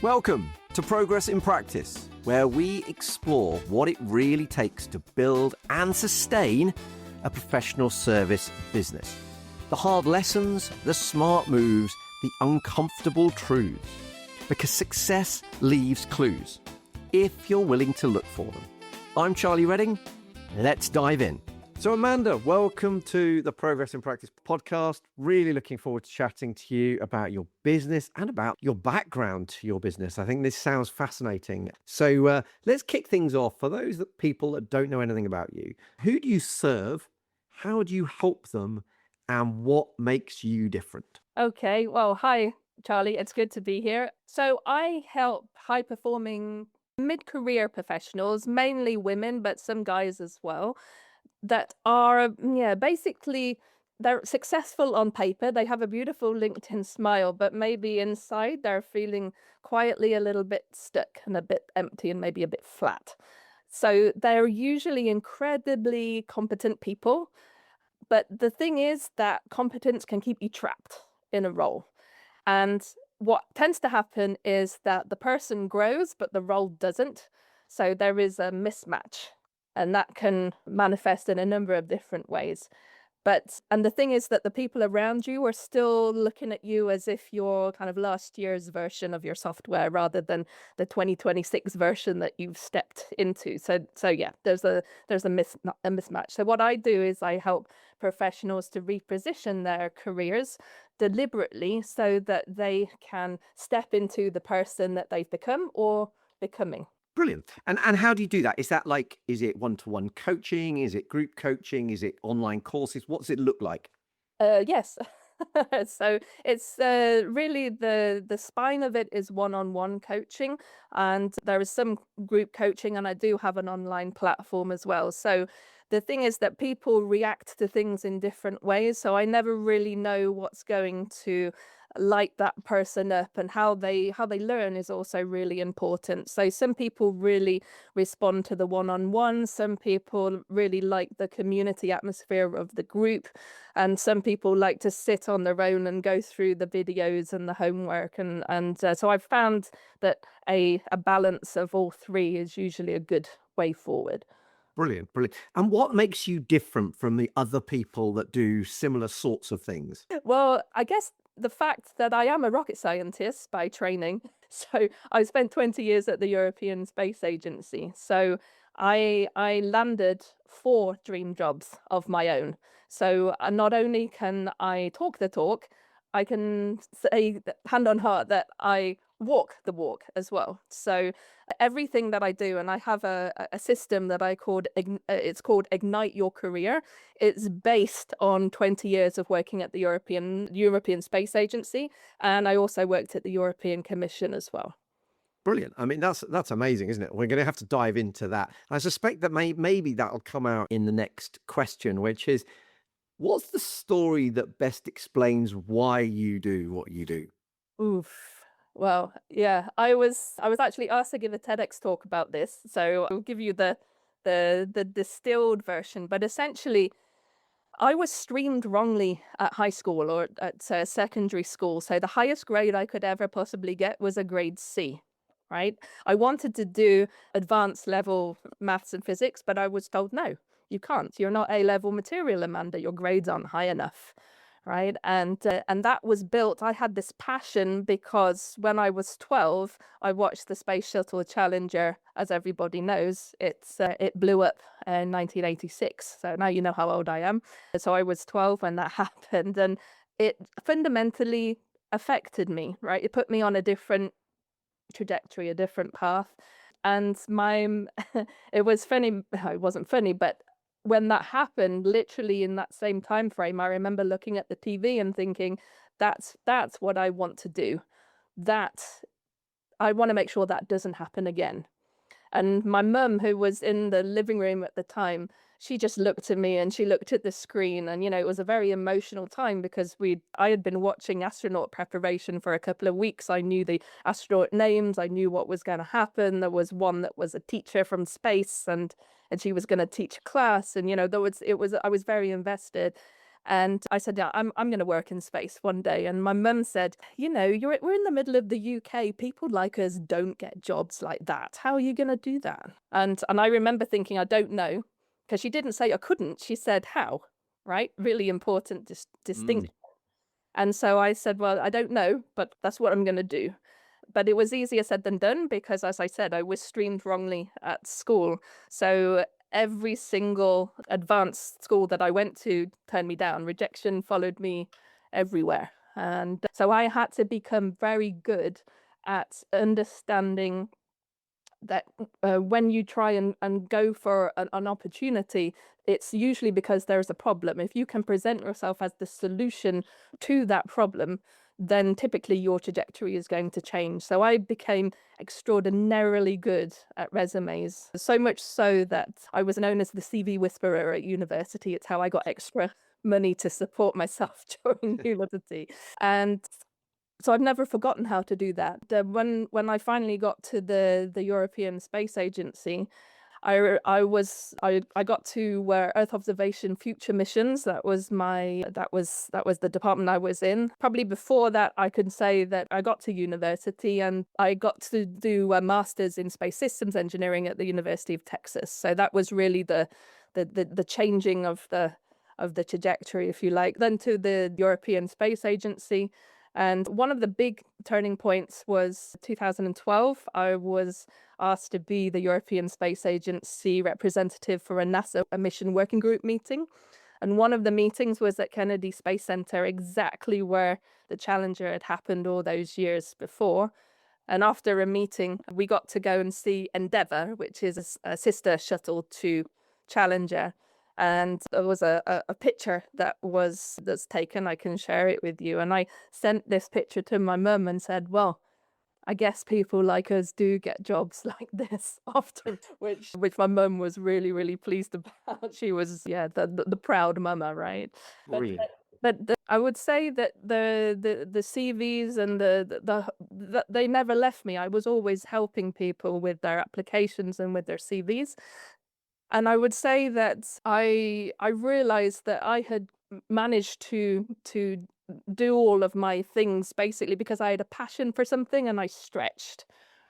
Welcome to Progress in Practice, where we explore what it really takes to build and sustain a professional service business. The hard lessons, the smart moves, the uncomfortable truths. Because success leaves clues, if you're willing to look for them. I'm Charlie Redding. Let's dive in. So Amanda, welcome to the Progress in Practice podcast. Really looking forward to chatting to you about your business and about your background to your business. I think this sounds fascinating. So let's kick things off. For those people that don't know anything about you, who do you serve? How do you help them? And what makes you different? Okay, well, hi, Charlie. It's good to be here. So I help high-performing mid-career professionals, mainly women, but some guys as well, that are, basically they're successful on paper. They have a beautiful LinkedIn smile, but maybe inside they're feeling quietly a little bit stuck and a bit empty and maybe a bit flat. So they're usually incredibly competent people. But the thing is that competence can keep you trapped in a role. And what tends to happen is that the person grows, but the role doesn't. So there is a mismatch, and that can manifest in a number of different ways. And the thing is that the people around you are still looking at you as if you're kind of last year's version of your software rather than the 2026 version that you've stepped into. So yeah, there's a mismatch. So what I do is I help professionals to reposition their careers deliberately so that they can step into the person that they've become or becoming. Brilliant. And how do you do that? Is it one-to-one coaching? Is it group coaching? Is it online courses? What does it look like? Yes. So it's really the spine of it is one-on-one coaching, and there is some group coaching, and I do have an online platform as well. So the thing is that people react to things in different ways, so I never really know what's going to light that person up, and how they learn is also really important. So some people really respond to the one-on-one, some people really like the community atmosphere of the group, and some people like to sit on their own and go through the videos and the homework. So I've found that a balance of all three is usually a good way forward. Brilliant, brilliant. And what makes you different from the other people that do similar sorts of things? Well, I guess the fact that I am a rocket scientist by training. So I spent 20 years at the European Space Agency. So I landed 4 dream jobs of my own. So not only can I talk the talk, I can say hand on heart that I walk the walk as well. So everything that I do, and I have a system that it's called Ignite Your Career. It's based on 20 years of working at the European Space Agency, and I also worked at the European Commission as well. Brilliant. I mean, that's amazing, isn't it? We're going to have to dive into that. I suspect that maybe that'll come out in the next question, which is, what's the story that best explains why you do what you do? Oof. Well, yeah, I was actually asked to give a TEDx talk about this, so I'll give you the distilled version. But essentially, I was streamed wrongly at high school or at secondary school. So the highest grade I could ever possibly get was a grade C, right? I wanted to do advanced level maths and physics, but I was told, no, you can't. You're not A-level material, Amanda. Your grades aren't high enough, right? And that was built. I had this passion because when I was 12, I watched the Space Shuttle Challenger. As everybody knows, it blew up in 1986. So now you know how old I am. So I was 12 when that happened, and it fundamentally affected me, right? It put me on a different trajectory, a different path. And it was funny. It wasn't funny, but when that happened, literally in that same time frame, I remember looking at the TV and thinking, that's what I want to do. That I want to make sure that doesn't happen again. And my mum, who was in the living room at the time, she just looked at me and she looked at the screen. And, it was a very emotional time because I had been watching astronaut preparation for a couple of weeks. I knew the astronaut names. I knew what was going to happen. There was one that was a teacher from space, and she was going to teach a class. And, I was very invested. And I said, yeah, I'm going to work in space one day. And my mum said, we're in the middle of the UK. People like us don't get jobs like that. How are you going to do that? And I remember thinking, I don't know, because she didn't say I couldn't. She said how, right? Really important distinction. And so I said, well, I don't know, but that's what I'm going to do. But it was easier said than done because, as I said, I was streamed wrongly at school. So every single advanced school that I went to turned me down. Rejection followed me everywhere. And so I had to become very good at understanding that when you try and go for an opportunity, it's usually because there's a problem. If you can present yourself as the solution to that problem, then typically your trajectory is going to change. So I became extraordinarily good at resumes, so much so that I was known as the CV whisperer at university. It's how I got extra money to support myself during university. And so I've never forgotten how to do that. When I finally got to the European Space Agency, I got to Earth observation future missions. That was the department I was in. Probably before that, I could say that I got to university and I got to do a master's in space systems engineering at the University of Texas. So that was really the changing of the trajectory, if you like. Then to the European Space Agency. And one of the big turning points was 2012. I was asked to be the European Space Agency representative for a NASA mission working group meeting. And one of the meetings was at Kennedy Space Center, exactly where the Challenger had happened all those years before. And after a meeting, we got to go and see Endeavour, which is a sister shuttle to Challenger. And there was a picture that's taken. I can share it with you. And I sent this picture to my mum and said, well, I guess people like us do get jobs like this often, which my mum was really, really pleased about. She was, the proud mama, right? Brilliant. But I would say that the CVs and they never left me. I was always helping people with their applications and with their CVs. And I would say that I realized that I had managed to do all of my things basically because I had a passion for something and I stretched,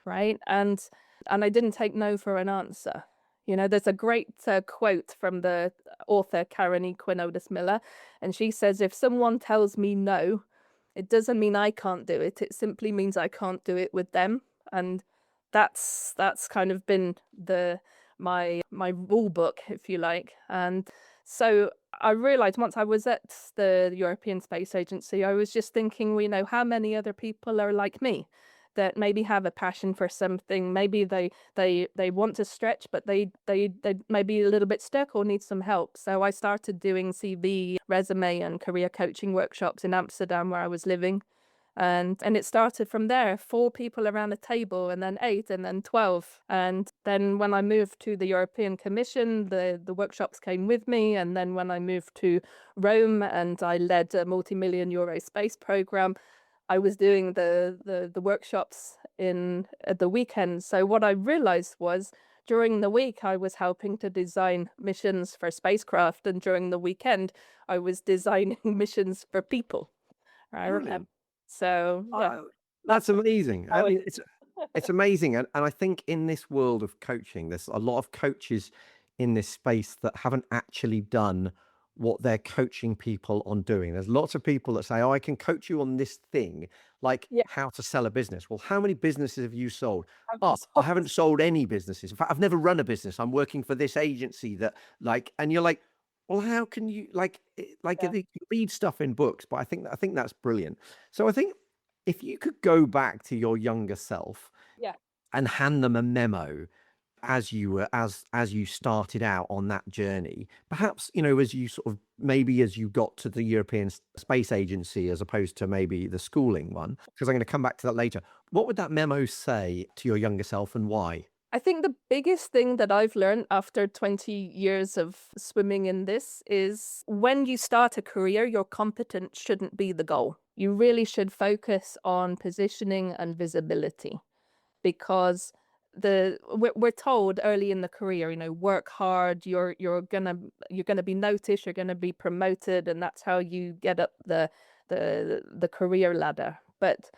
right? And I didn't take no for an answer. There's a great quote from the author Karen E. Quinones Miller, and she says, if someone tells me no, it doesn't mean I can't do it. It simply means I can't do it with them. And that's kind of been my rule book, if you like. And so I realized once I was at the European Space Agency, I was just thinking, how many other people are like me that maybe have a passion for something? Maybe they want to stretch, but they may be a little bit stuck or need some help. So I started doing CV, resume, and career coaching workshops in Amsterdam, where I was living. And it started from there, 4 people around a table, and then 8, and then 12. And then when I moved to the European Commission, the workshops came with me. And then when I moved to Rome and I led a multi-million euro space program, I was doing the workshops at the weekend. So what I realized was during the week, I was helping to design missions for spacecraft. And during the weekend, I was designing missions for people. Right? So yeah, That's amazing. I mean, it's amazing, and I think in this world of coaching, there's a lot of coaches in this space that haven't actually done what they're coaching people on doing. There's lots of people that say, "Oh, I can coach you on this thing, like yeah. how to sell a business." Well, how many businesses have you sold? I've Oh, just- I haven't sold any businesses. In fact, I've never run a business. I'm working for this agency that and you're like, well, how can you Yeah. you read stuff in books? But I think that's brilliant. So I think if you could go back to your younger self Yeah. and hand them a memo as you were as you started out on that journey, perhaps as you sort of maybe as you got to the European Space Agency as opposed to maybe the schooling one, because I'm going to come back to that later, what would that memo say to your younger self and why? I think the biggest thing that I've learned after 20 years of swimming in this is when you start a career, your competence shouldn't be the goal. You really should focus on positioning and visibility, because we're told early in the career, work hard, you're gonna be noticed, you're gonna be promoted, and that's how you get up the career ladder. But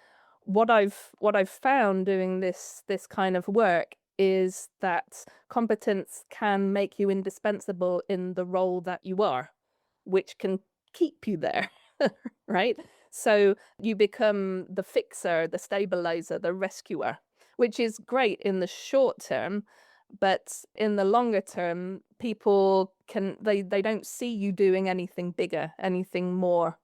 what I've found doing this kind of work is that competence can make you indispensable in the role that you are, which can keep you there, right? So you become the fixer, the stabilizer, the rescuer, which is great in the short term, but in the longer term, people they don't see you doing anything bigger, anything more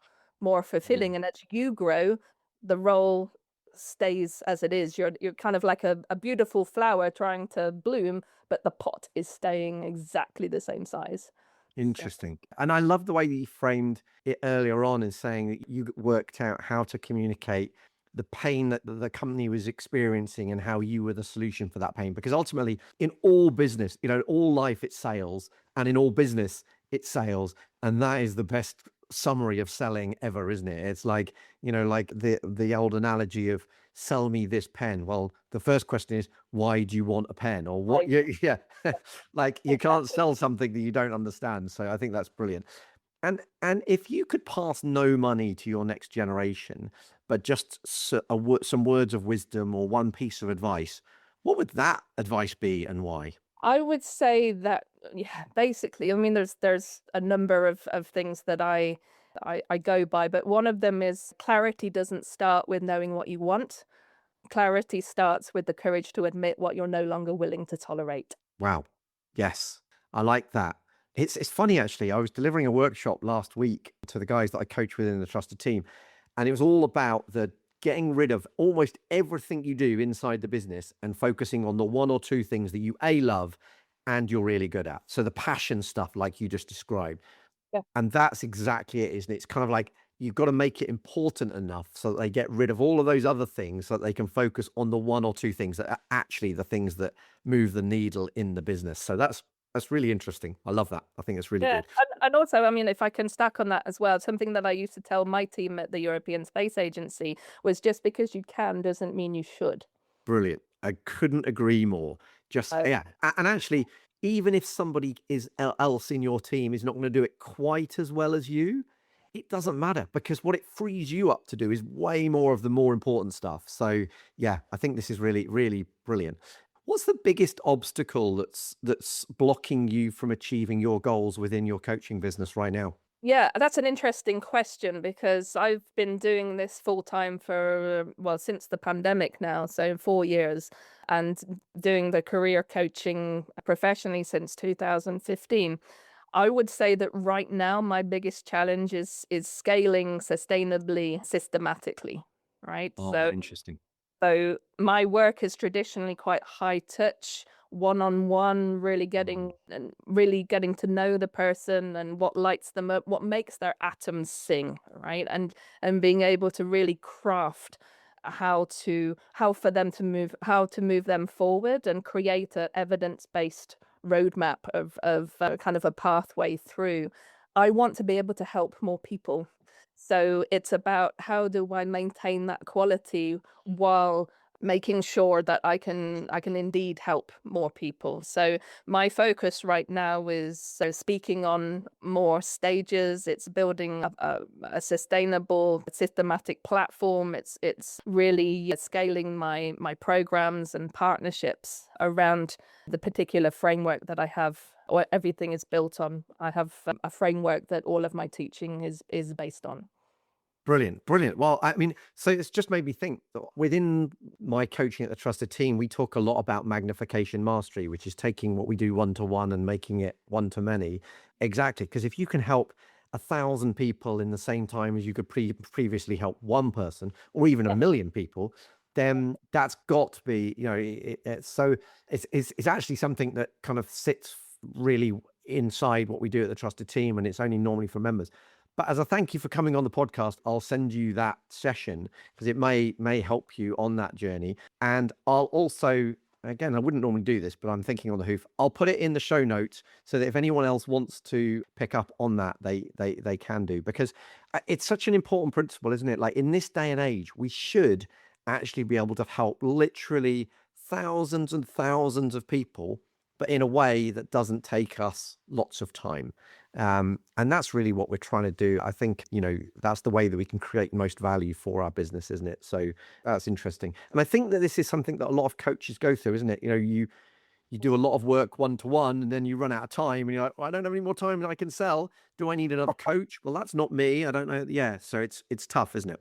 Yeah. fulfilling. And as you grow, the role stays as it is. You're kind of like a beautiful flower trying to bloom, but the pot is staying exactly the same size. So Interesting. And I love the way that you framed it earlier on in saying that you worked out how to communicate the pain that the company was experiencing and how you were the solution for that pain. Because ultimately, in all business, all life, it's sales, and in all business, it's sales. And that is the best summary of selling ever, isn't it? It's like, like the old analogy of sell me this pen. Well, the first question is, why do you want a pen? Or what? like Yeah. Like you can't exactly. sell something that you don't understand. So I think that's brilliant. And if you could pass no money to your next generation, but just some words of wisdom or one piece of advice, what would that advice be and why? I would say that, yeah, basically, I mean, there's a number of things that I go by, but one of them is clarity doesn't start with knowing what you want. Clarity starts with the courage to admit what you're no longer willing to tolerate. Wow. Yes, I like that. It's funny actually. I was delivering a workshop last week to the guys that I coach within the trusted team, and it was all about the getting rid of almost everything you do inside the business and focusing on the one or two things that you love and you're really good at. So the passion stuff, like you just described, Yeah. and that's exactly it, isn't it? It's kind of like you've got to make it important enough so that they get rid of all of those other things so that they can focus on the one or two things that are actually the things that move the needle in the business. So that's really interesting. I love that. I think it's really Yeah, good. and also, I mean, if I can stack on that as well, something that I used to tell my team at the European Space Agency was just because you can doesn't mean you should. Brilliant. I couldn't agree more. Just So yeah, and actually, even if somebody else in your team is not going to do it quite as well as you, it doesn't matter because what it frees you up to do is way more of the more important stuff. So yeah, I think this is really, really brilliant. What's the biggest obstacle that's blocking you from achieving your goals within your coaching business right now? yeah, that's an interesting question because I've been doing this full time for, well, since the pandemic now, so 4 years, and doing the career coaching professionally since 2015. I would say that right now my biggest challenge is scaling sustainably, systematically, right? Oh, So interesting. so my work is traditionally quite high touch, one-on-one, Mm. really getting to know the person and what lights them up, what makes their atoms sing, right? And being able to really craft how to move them forward and create a evidence-based roadmap of kind of a pathway through. I want to be able to help more people. So it's about how do I maintain that quality while making sure that I can indeed help more people. So my focus right now is speaking on more stages. It's building a sustainable, systematic platform. It's really scaling my programs and partnerships around the particular framework that I have. Or everything is built on. I have a framework that all of my teaching is based on. Brilliant, brilliant. Well, I mean, so it's just made me think that within my coaching at the Trusted Team, we talk a lot about magnification mastery, which is taking what we do one to one and making it one to many. Exactly. Because if you can help 1,000 people in the same time as you could previously help one person or even a Yeah. million people, then that's got to be, it's actually something that kind of sits really inside what we do at the Trusted Team. And it's only normally for members. But as a thank you for coming on the podcast, I'll send you that session because it may help you on that journey. And I'll also, again, I wouldn't normally do this, but I'm thinking on the hoof. I'll put it in the show notes so that if anyone else wants to pick up on that, they can do because it's such an important principle, isn't it? Like in this day and age, we should actually be able to help literally thousands and thousands of people, but in a way that doesn't take us lots of time. And that's really what we're trying to do. I think, that's the way that we can create most value for our business, isn't it? So that's interesting. And I think that this is something that a lot of coaches go through, isn't it? You do a lot of work one-to-one and then you run out of time and you're like, well, I don't have any more time than I can sell. Do I need another coach? Well, that's not me. I don't know. Yeah. So it's tough, isn't it?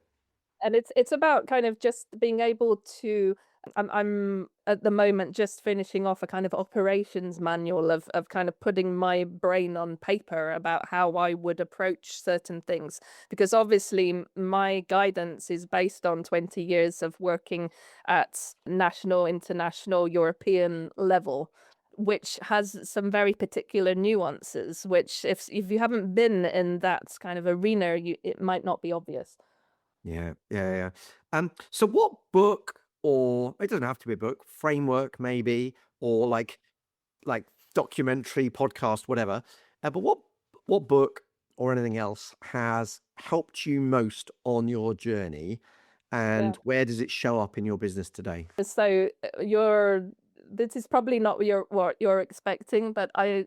And it's about kind of just being able to I'm at the moment just finishing off a kind of operations manual of kind of putting my brain on paper about how I would approach certain things, because obviously my guidance is based on 20 years of working at national, international, European level, which has some very particular nuances, which if you haven't been in that kind of arena, it might not be obvious. Yeah. Yeah. Yeah. So what book, or it doesn't have to be a book, framework maybe, or like documentary, podcast, whatever. But what book or anything else has helped you most on your journey, Yeah. and where does it show up in your business today? So this is probably not what you're expecting, but I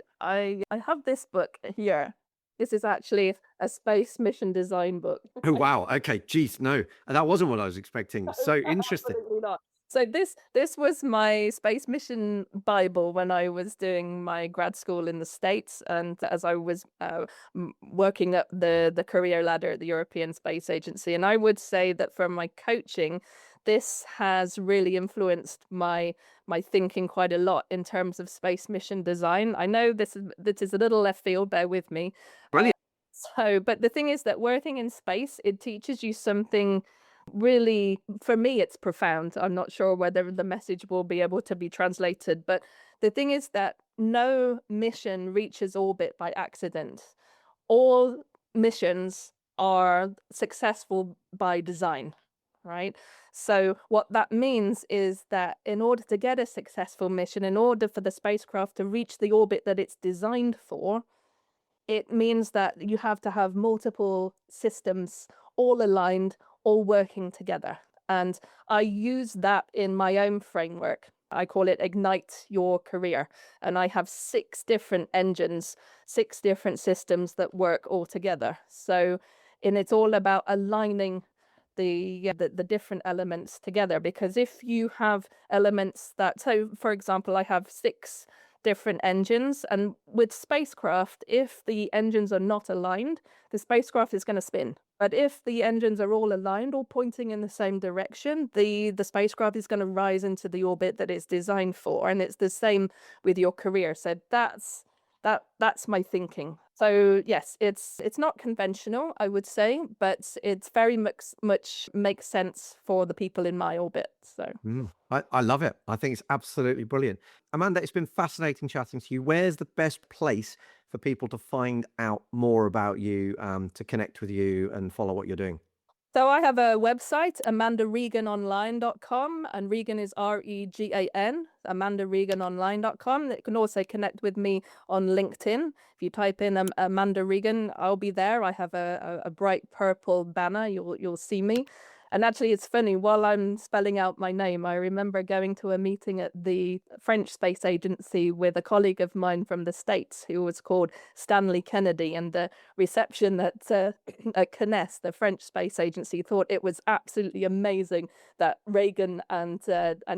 have this book here. This is actually a space mission design book. Oh wow. Okay. Geez, no, that wasn't what I was expecting. So interesting. Absolutely not. So this was my space mission Bible when I was doing my grad school in the States, and as I was working up the career ladder at the European Space Agency. And I would say that for my coaching, this has really influenced my thinking quite a lot in terms of space mission design. I know this is a little left field, bear with me. Brilliant. But the thing is that working in space, it teaches you something really, for me, it's profound. I'm not sure whether the message will be able to be translated, but the thing is that no mission reaches orbit by accident. All missions are successful by design, right? So what that means is that in order to get a successful mission, in order for the spacecraft to reach the orbit that it's designed for, it means that you have to have multiple systems all aligned, all working together. And I use that in my own framework. I call it Ignite Your Career. And I have 6 different engines, 6 different systems that work all together. And it's all about aligning the different elements together, because if you have elements so for example, I have 6 different engines, and with spacecraft, if the engines are not aligned, the spacecraft is going to spin. But if the engines are all aligned, all pointing in the same direction, the spacecraft is going to rise into the orbit that it's designed for. And it's the same with your career. So that's my thinking. So yes, it's not conventional, I would say, but it's very much makes sense for the people in my orbit. So I love it. I think it's absolutely brilliant. Amanda, it's been fascinating chatting to you. Where's the best place for people to find out more about you, to connect with you and follow what you're doing? So I have a website, amandareganonline.com, and Regan is Regan, amandareganonline.com. You can also connect with me on LinkedIn. If you type in Amanda Regan, I'll be there. I have a bright purple banner. You'll see me. And actually, it's funny, while I'm spelling out my name, I remember going to a meeting at the French Space Agency with a colleague of mine from the States who was called Stanley Kennedy. And the reception at CNES, the French Space Agency, thought it was absolutely amazing that Reagan and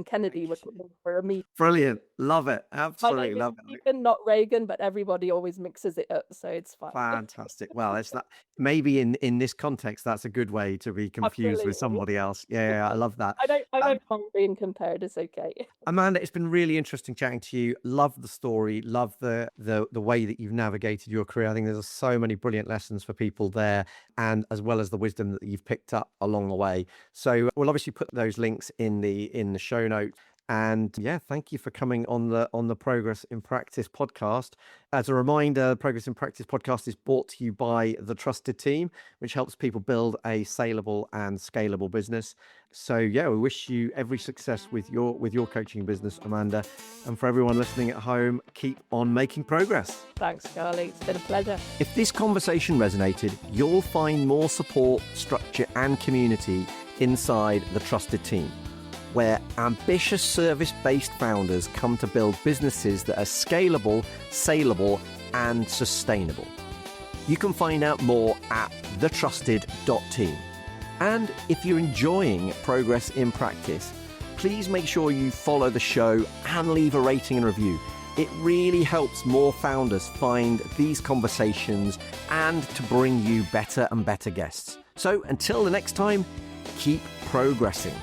Kennedy were coming for a meeting. Brilliant. Love it. Absolutely love it. Reagan, not Reagan, but everybody always mixes it up, so it's fine. Fantastic. Well, it's that maybe in this context, that's a good way to be confused with somebody else. Yeah, I love that. I don't mind being compared. It's okay. Amanda, it's been really interesting chatting to you. Love the story. Love the way that you've navigated your career. I think there's so many brilliant lessons for people there, and as well as the wisdom that you've picked up along the way. So we'll obviously put those links in the show notes. And yeah, thank you for coming on the Progress in Practice podcast. As a reminder, the Progress in Practice podcast is brought to you by The Trusted Team, which helps people build a saleable and scalable business. So yeah, we wish you every success with your coaching business, Amanda. And for everyone listening at home, keep on making progress. Thanks, Charlie. It's been a pleasure. If this conversation resonated, you'll find more support, structure, and community inside The Trusted Team. where ambitious service-based founders come to build businesses that are scalable, saleable, and sustainable. You can find out more at thetrusted.team. And if you're enjoying Progress in Practice, please make sure you follow the show and leave a rating and review. It really helps more founders find these conversations and to bring you better and better guests. So until the next time, keep progressing.